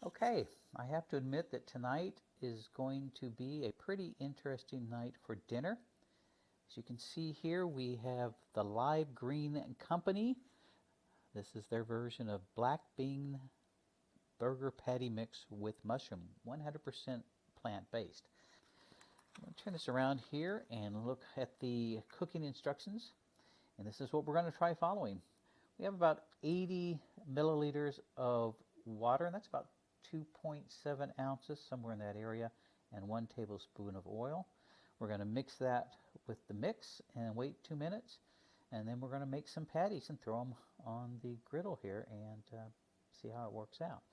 Okay, I have to admit that tonight is going to be a pretty interesting night for dinner. As you can see here, we have the Live Green Company. This is their version of black bean burger patty mix with mushroom, 100% plant-based. I'm going to turn this around here and look at the cooking instructions. And this is what we're going to try following. We have about 80 milliliters of water, and that's about 2.7 ounces, somewhere in that area, and 1 tablespoon of oil. We're going to mix that with the mix and wait 2 minutes, and then we're going to make some patties and throw them on the griddle here and see how it works out.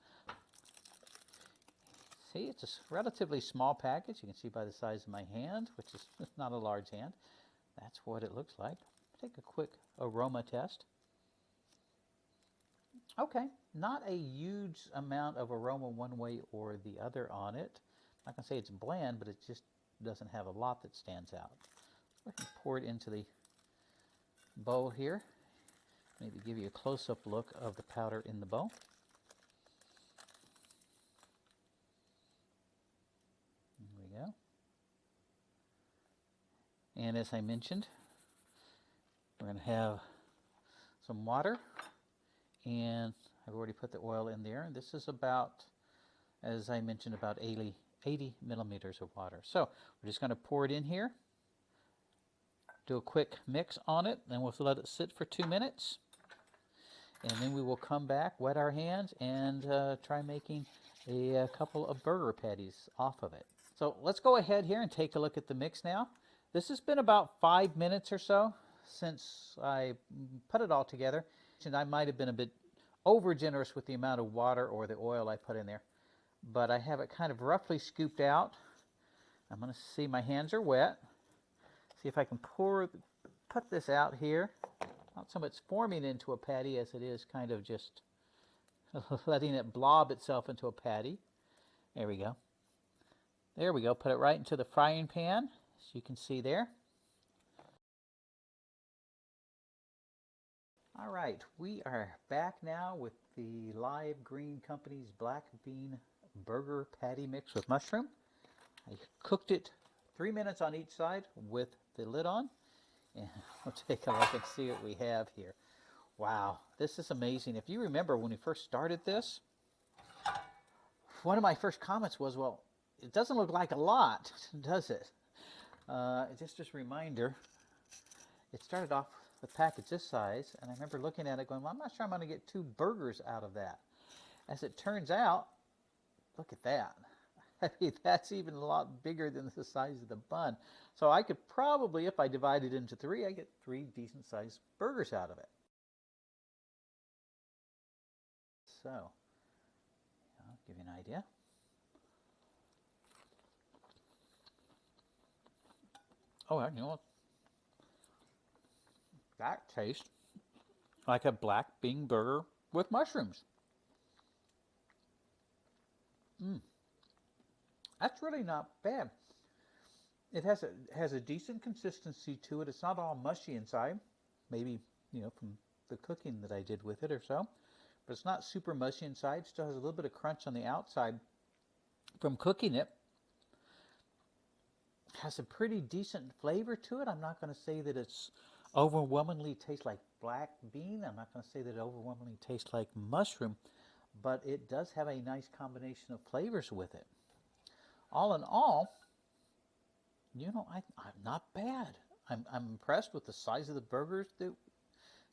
See, it's a relatively small package. You can see by the size of my hand, which is not a large hand. That's what it looks like. Take a quick aroma test. Okay, not a huge amount of aroma one way or the other on it. I'm not going to say it's bland, but it just doesn't have a lot that stands out. We can pour it into the bowl here. Maybe give you a close-up look of the powder in the bowl. There we go. And as I mentioned, we're going to have some water. And I've already put the oil in there. This is about, as I mentioned, about 80 millimeters of water. So we're just going to pour it in here, do a quick mix on it, then we'll let it sit for 2 minutes. And then we will come back, wet our hands, and try making a couple of burger patties off of it. So let's go ahead here and take a look at the mix now. This has been about 5 minutes or so since I put it all together. And I might have been a bit over generous with the amount of water or the oil I put in there, but I have it kind of roughly scooped out. I'm going to see my hands are wet. See if I can put this out here. Not so much forming into a patty as it is kind of just letting it blob itself into a patty. There we go. There we go. Put it right into the frying pan, as you can see there. All right, we are back now with the Live Green Company's black bean burger patty mix with mushroom. I cooked it 3 minutes on each side with the lid on, and we'll take a look and see what we have here. Wow, this is amazing. If you remember when we first started this, one of my first comments was, well, it doesn't look like a lot, does it? Just a reminder, it started off the package this size, and I remember looking at it going, well, I'm not sure I'm going to get 2 burgers out of that. As it turns out, look at that. I mean, that's even a lot bigger than the size of the bun. So I could probably, if I divide it into 3, I get 3 decent sized burgers out of it. So, I'll give you an idea. Oh, you know what? That tastes like a black bean burger with mushrooms. That's really not bad. It has a decent consistency to it. It's not all mushy inside. Maybe, from the cooking that I did with it or so. But it's not super mushy inside. Still has a little bit of crunch on the outside from cooking it. Has a pretty decent flavor to it. I'm not going to say that it's overwhelmingly tastes like black bean. I'm not going to say that it overwhelmingly tastes like mushroom, but it does have a nice combination of flavors with it. All in all, I'm not bad. I'm impressed with the size of the burgers that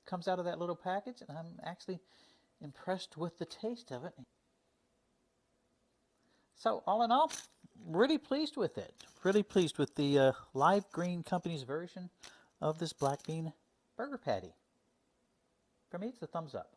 comes out of that little package, and I'm actually impressed with the taste of it. So all in all, really pleased with it. Really pleased with the Live Green Company's version of this black bean burger patty. For me, it's a thumbs up.